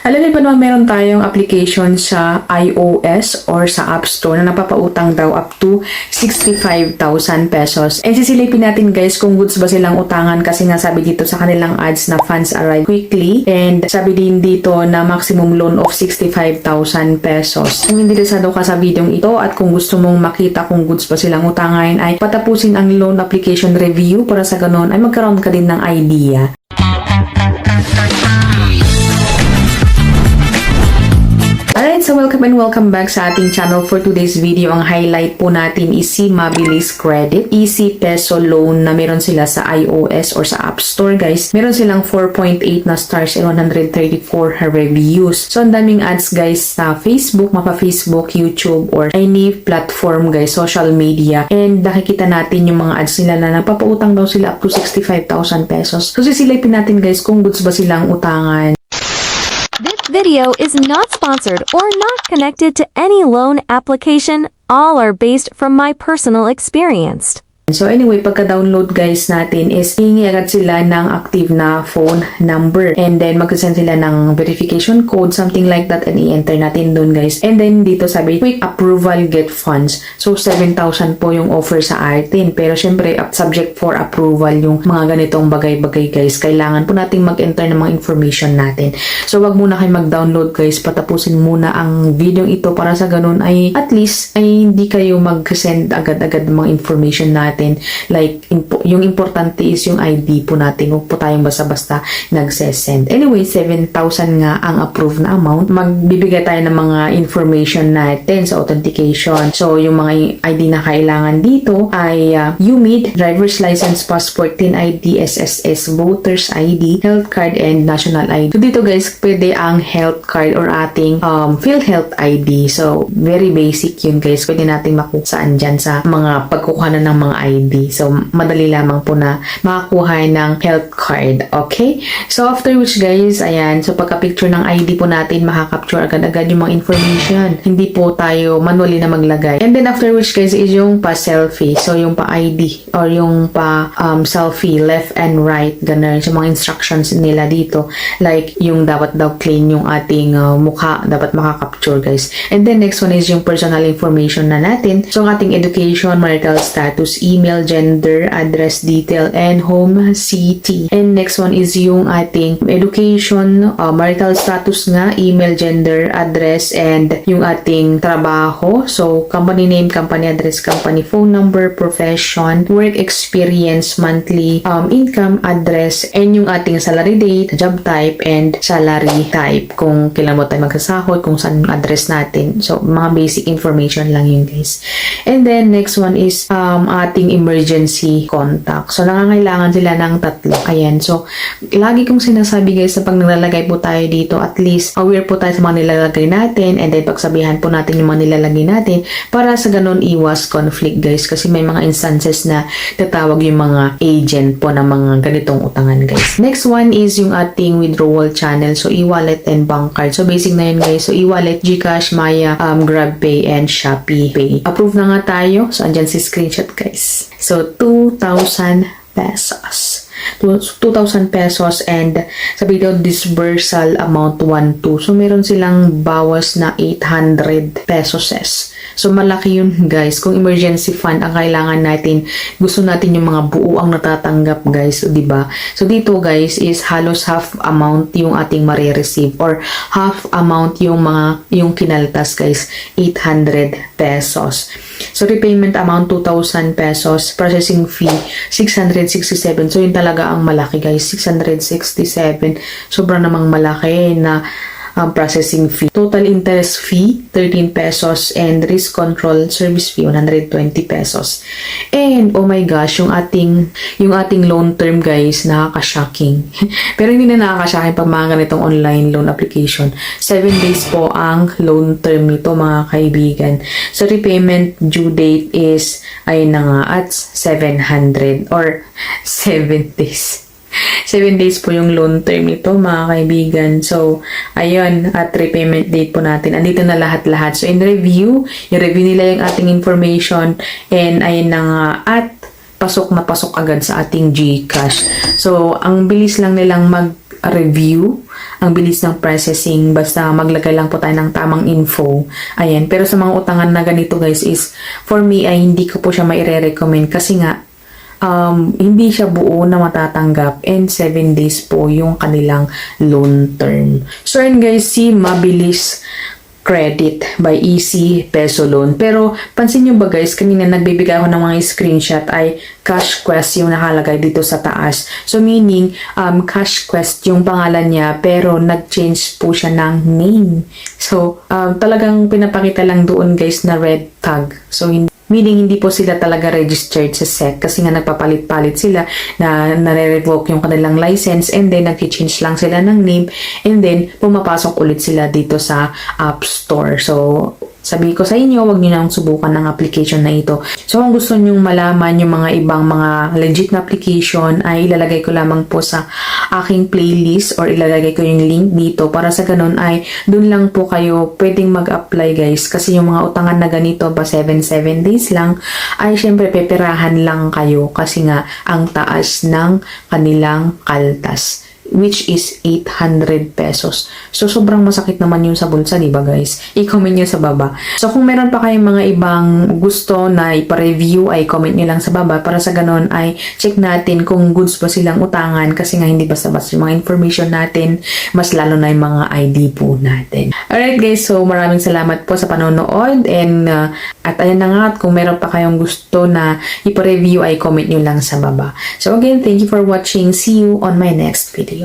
Alam niyo ba naman meron tayong application sa iOS or sa App Store na napapautang daw up to 65,000 pesos. And sisilipin natin guys kung goods ba silang utangan kasi nga sabi dito sa kanilang ads na funds arrive quickly. And sabi din dito na maximum loan of 65,000 pesos. Kung hindi interesado ka sa video ito at kung gusto mong makita kung goods ba silang utangan ay patapusin ang loan application review para sa ganon ay magkaroon ka din ng idea. Alright, so welcome and welcome back sa ating channel. For today's video, ang highlight po natin is si Mabilis Credit. Easy Peso Loan na meron sila sa iOS or sa App Store guys. Meron silang 4.8 na stars and 134 reviews. So, ang daming ads guys sa Facebook, mapa-Facebook, YouTube, or any platform guys, social media. And nakikita natin yung mga ads nila na nagpapautang daw sila up to 65,000 pesos. So, sisilipin natin guys kung goods ba silang utangan. This video is not sponsored or not connected to any loan application. All are based from my personal experience. So anyway, pagka-download guys natin is hihingi agad sila ng active na phone number. And then mag-send sila ng verification code, something like that, and i-enter natin doon guys. And then dito sabi, quick approval get funds. So 7,000 po yung offer sa atin. Pero syempre, subject for approval yung mga ganitong bagay-bagay guys. Kailangan po natin mag-enter ng mga information natin. So wag muna kayo mag-download guys. Patapusin muna ang video ito para sa ganun ay at least ay hindi kayo mag-send agad-agad ng mga information natin. Like, yung importante is yung ID po natin. Huwag po tayong basta-basta nagsesend. Anyway, 7,000 nga ang approved na amount. Magbibigay tayo ng mga information natin sa authentication. So, yung mga ID na kailangan dito ay UMID, driver's license, passport, TIN ID, SSS, voter's ID, health card, and national ID. So, dito guys, pwede ang health card or ating PhilHealth ID. So, very basic yun guys. Pwede natin makuha saan dyan sa mga pagkukuha na ng mga ID. So, madali lamang po na makakuha ng health card. Okay? So, after which guys, ayan. So, pagka-picture ng ID po natin, makaka-capture agad-agad yung mga information. Hindi po tayo manually na maglagay. And then, after which guys, is yung pa-selfie. So, yung pa-ID or yung pa-selfie, left and right. Ganun. So, mga instructions nila dito. Like, yung dapat daw clean yung ating mukha. Dapat makaka-capture guys. And then, next one is yung personal information na natin. So, ang ating education, marital status, email, gender, address detail, and home city. And next one is yung ating education, marital status nga, email, gender, address, and yung ating trabaho. So, company name, company address, company phone number, profession, work experience, monthly income, address, and yung ating salary date, job type, and salary type. Kung kailan mo tayo magsasahod, kung saan yung address natin. So, mga basic information lang yun guys. And then, next one is ating emergency contact. So, nangangailangan sila ng tatlo. Ayan. So, lagi kong sinasabi guys, sa pag nilalagay po tayo dito, at least aware po tayo sa mga nilalagay natin and then pagsabihan po natin yung mga nilalagay natin para sa ganun iwas conflict guys. Kasi may mga instances na tatawag yung mga agent po ng mga ganitong utangan guys. Next one is yung ating withdrawal channel. So, e-wallet and bank card. So, basic na yun guys. So, e-wallet, GCash, Maya, GrabPay, and Shopee Pay. Approve na nga tayo. So, andyan si screenshot guys. So, 2,000 pesos. 2,000 pesos and sabi daw disbursal amount 1,2. So, meron silang bawas na 800 pesos. So, malaki yun guys. Kung emergency fund ang kailangan natin, gusto natin yung mga buo ang natatanggap guys. So, diba? So, dito guys is halos half amount yung ating marireceive or half amount yung kinaltas guys, 800 pesos. So, repayment amount 2,000 pesos. Processing fee 667. So, yun talaga ang malaki guys, 667. Sobrang namang malaki na processing fee. Total interest fee 13 pesos and risk control service fee 120 pesos. And oh my gosh, yung ating loan term guys, nakaka-shocking. Pero hindi na nakaka-shocking pag mga ganitong online loan application. 7 days po ang loan term nito mga kaibigan. So repayment due date is ayun na nga at 700 or 7 days. 7 days po yung loan term nito mga kaibigan. So, ayun, at repayment date po natin. Andito na lahat-lahat. So, in review, i-review nila yung ating information and ayun na nga, at pasok na pasok agad sa ating GCash. So, ang bilis lang nilang review. Ang bilis ng processing, basta maglagay lang po tayo ng tamang info. Ayan, pero sa mga utangan na ganito guys is, for me ay hindi ko po siya maire-recommend kasi nga, hindi siya buo na matatanggap and 7 days po yung kanilang loan term. So yun guys, si Mabilis Credit by Easy Peso Loan. Pero pansin nyo ba guys, kanina nagbibigay ako ng mga screenshot ay Cash Quest yung nakalagay dito sa taas. So meaning, Cash Quest yung pangalan niya pero nag-change po siya ng name. So talagang pinapakita lang doon guys na red tag. So meaning hindi po sila talaga registered sa SEC kasi nga nagpapalit-palit sila na nare-revoke yung kanilang license and then nag-change lang sila ng name and then pumapasok ulit sila dito sa App Store. So sabi ko sa inyo, wag niyo nang subukan ng application na ito. So kung gusto niyo malaman yung mga ibang mga legit na application ay ilalagay ko lamang po sa aking playlist or ilalagay ko yung link dito para sa ganun ay dun lang po kayo pwedeng mag-apply guys kasi yung mga utangan na ganito ba 7 days lang ay syempre peperahan lang kayo kasi nga ang taas ng kanilang kaltas, which is 800 pesos. So, sobrang masakit naman yun sa bulsa, di ba guys? I-comment nyo sa baba. So, kung meron pa kayong mga ibang gusto na ipa-review, ay comment nyo lang sa baba para sa ganon ay check natin kung goods ba silang utangan kasi nga hindi basta-basta yung mga information natin, mas lalo na yung mga ID po natin. Alright guys, so maraming salamat po sa panonood and at ayan na nga, at kung meron pa kayong gusto na ipa-review ay comment nyo lang sa baba. So again, thank you for watching. See you on my next video.